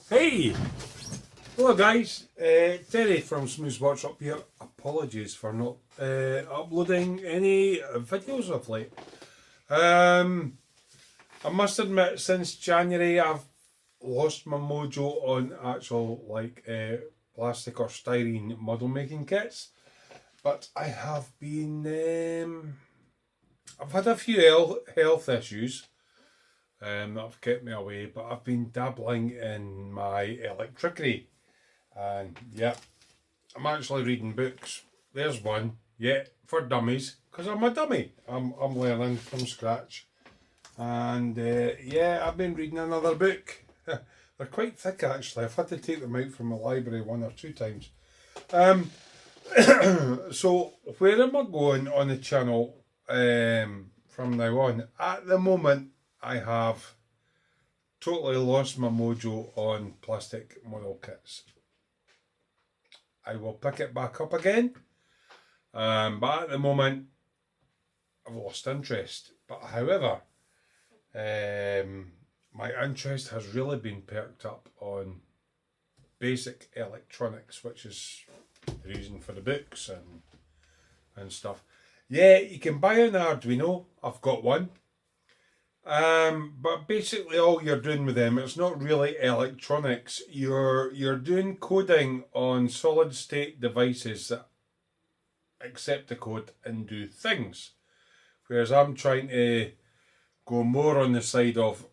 Hey! Hello guys, Terry from Smooth Workshop here. Apologies for not uploading any videos of late. I must admit, since January I've lost my mojo on actual plastic or styrene model making kits. But I have been, I've had a few health issues that have kept me away, but I've been dabbling in my electricity. And yeah, I'm actually reading books. There's one, yeah, for dummies, because I'm a dummy. I'm learning from scratch. And yeah, I've been reading another book. They're quite thick actually. I've had to take them out from my library one or two times. So where am I going on the channel from now on? At the moment, I have totally lost my mojo on plastic model kits. I will pick it back up again, but at the moment, I've lost interest. But however, my interest has really been perked up on basic electronics, which is the reason for the books and stuff. Yeah, you can buy an Arduino. I've got one. But basically all you're doing with them, it's not really electronics. You're doing coding on solid state devices that accept the code and do things. Whereas I'm trying to go more on the side of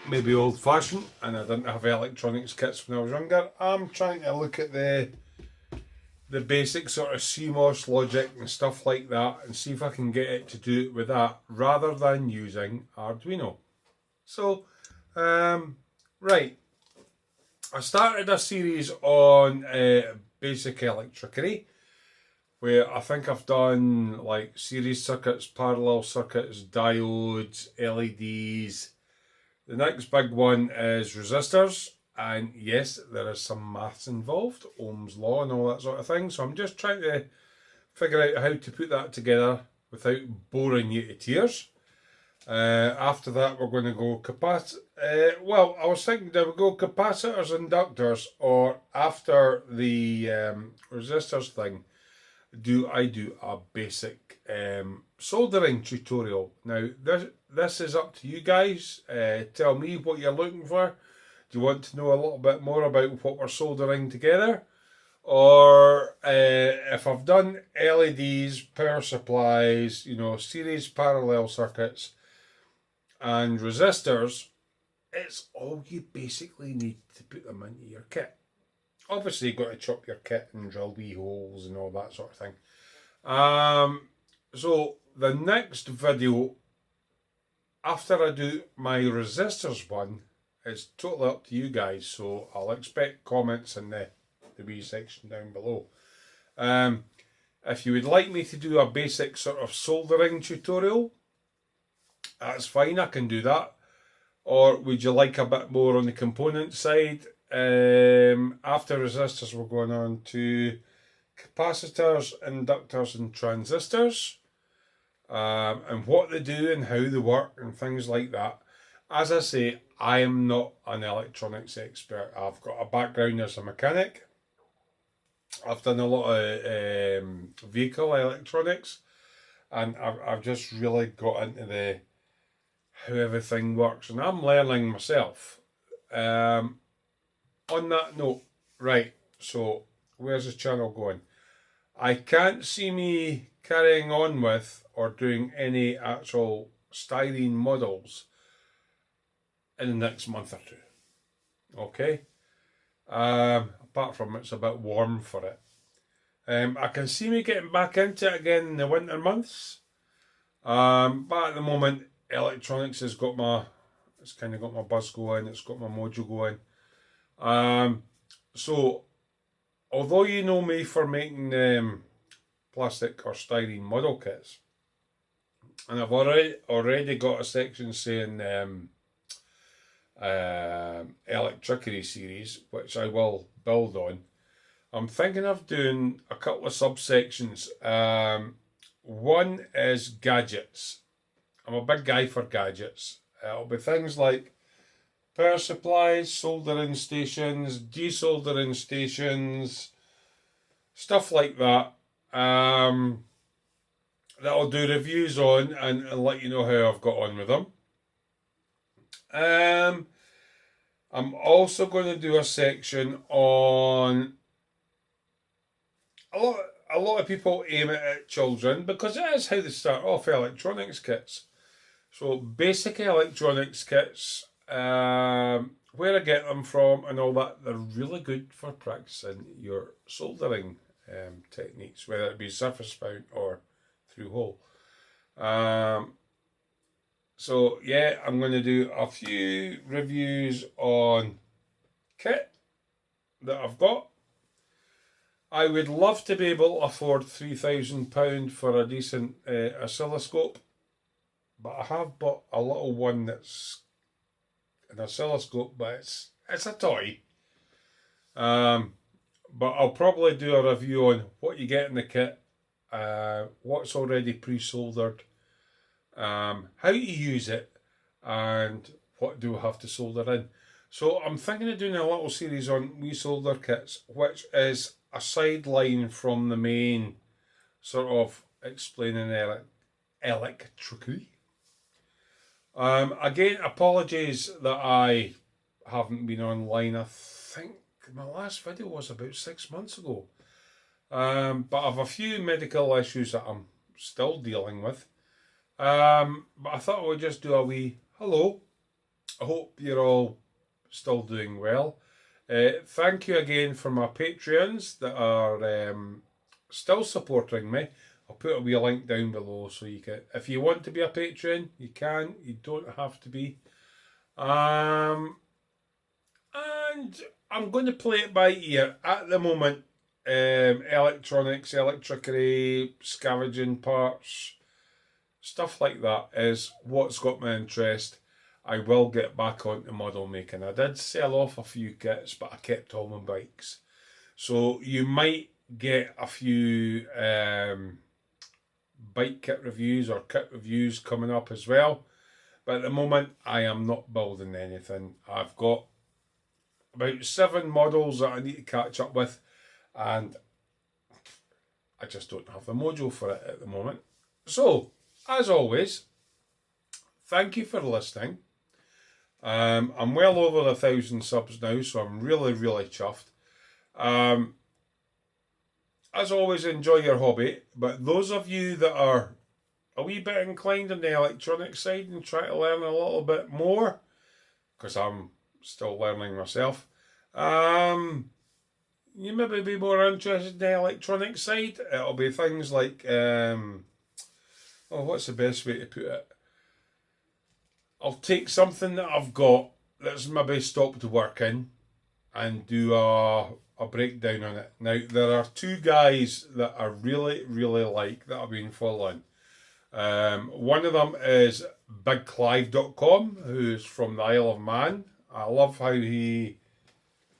maybe old fashioned, and I didn't have electronics kits when I was younger. I'm trying to look at the basic sort of CMOS logic and stuff like that and see if I can get it to do it with that rather than using Arduino. So, right, I started a series on basic electricity where I think I've done like series circuits, parallel circuits, diodes, LEDs. The next big one is resistors. And yes, there is some maths involved, Ohm's law and all that sort of thing. So I'm just trying to figure out how to put that together without boring you to tears. After that, we're going to go well, I was thinking, do we go capacitors, inductors, or after the resistors thing, I do a basic soldering tutorial? Now, this is up to you guys. Tell me what you're looking for. Do you want to know a little bit more about what we're soldering together? Or if I've done LEDs, power supplies, series parallel circuits and resistors, it's all you basically need to put them into your kit. Obviously you've got to chop your kit and drill wee holes and all that sort of thing. So the next video, after I do my resistors one, it's totally up to you guys, so I'll expect comments in the wee section down below. If you would like me to do a basic sort of soldering tutorial, that's fine, I can do that. Or would you like a bit more on the component side? After resistors, we're going on to capacitors, inductors and transistors, and what they do and how they work and things like that. As I say, I am not an electronics expert. I've got a background as a mechanic. I've done a lot of vehicle electronics, and I've just really got into how everything works, and I'm learning myself. On that note, right, so where's the channel going? I can't see me carrying on with or doing any actual styrene models in the next month or two. Okay? Apart from it's a bit warm for it. I can see me getting back into it again in the winter months. But at the moment, electronics has got it's kind of got my buzz going, it's got my mojo going. So, although you know me for making plastic or styrene model kits, and I've already got a section saying electricity series, which I will build on. I'm thinking of doing a couple of subsections. One is gadgets. I'm a big guy for gadgets. It'll be things like power supplies, soldering stations, desoldering stations, stuff like that. That I'll do reviews on and let you know how I've got on with them. I'm also going to do a section on a lot of people aim it at children because it is how they start off electronics kits. So basic electronics kits, where I get them from and all that, they're really good for practicing your soldering techniques, whether it be surface mount or through hole. So yeah, I'm going to do a few reviews on kit that I've got. I would love to be able to afford £3,000 for a decent oscilloscope, but I have bought a little one that's an oscilloscope, but it's a toy. But I'll probably do a review on what you get in the kit, what's already pre-soldered, how to use it, and what do I have to solder in. So I'm thinking of doing a little series on wee solder kits, which is a sideline from the main sort of explaining electricity. Again, apologies that I haven't been online. I think my last video was about 6 months ago. But I have a few medical issues that I'm still dealing with. But I thought I would just do a wee hello. I hope you're all still doing well. Thank you again for my Patreons that are still supporting me. I'll put a wee link down below so you can, if you want to be a Patreon, you can. You don't have to be. And I'm going to play it by ear at the moment. Electronics, electricity, scavenging parts, stuff like that is what's got my interest. I will get back onto model making. I did sell off a few kits, but I kept all my bikes. So you might get a few bike kit reviews or kit reviews coming up as well. But at the moment, I am not building anything. I've got about 7 models that I need to catch up with, and I just don't have the mojo for it at the moment. So, as always, thank you for listening. I'm well over 1,000 subs now, so I'm really, really chuffed. As always, enjoy your hobby, but those of you that are a wee bit inclined on the electronic side and try to learn a little bit more, because I'm still learning myself, you maybe be more interested in the electronic side. It'll be things like, what's the best way to put it? I'll take something that I've got that's maybe stopped working and do a breakdown on it. Now, there are 2 guys that I really, really like that I've been following. One of them is bigclive.com, who's from the Isle of Man. I love how he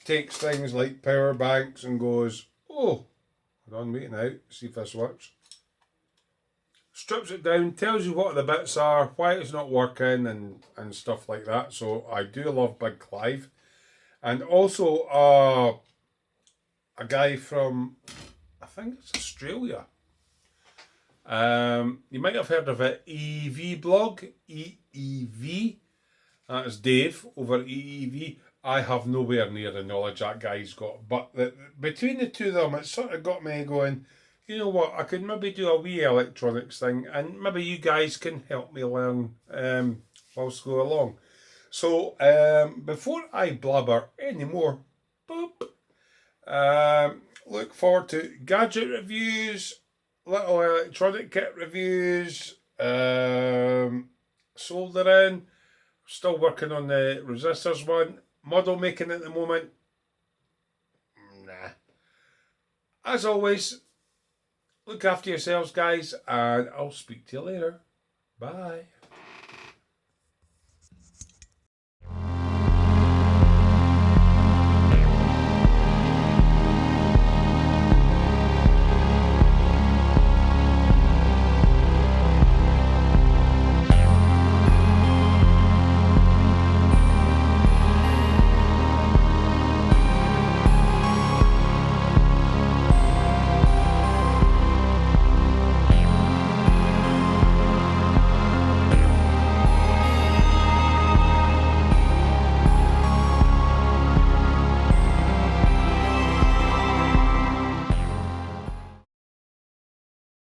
takes things like power banks and goes, oh, hold on, wait now, see if this works. Strips it down, tells you what the bits are, why it's not working, and stuff like that. So I do love Big Clive. And also a guy from, I think it's Australia. You might have heard of it, EEV blog, EEV. That is Dave over at EEV. I have nowhere near the knowledge that guy's got. But between the two of them, it sort of got me going, you know what, I could maybe do a wee electronics thing and maybe you guys can help me learn whilst go along. So before I blabber anymore, look forward to gadget reviews, little electronic kit reviews, soldering, still working on the resistors one, model making at the moment, nah. As always, look after yourselves, guys, and I'll speak to you later. Bye.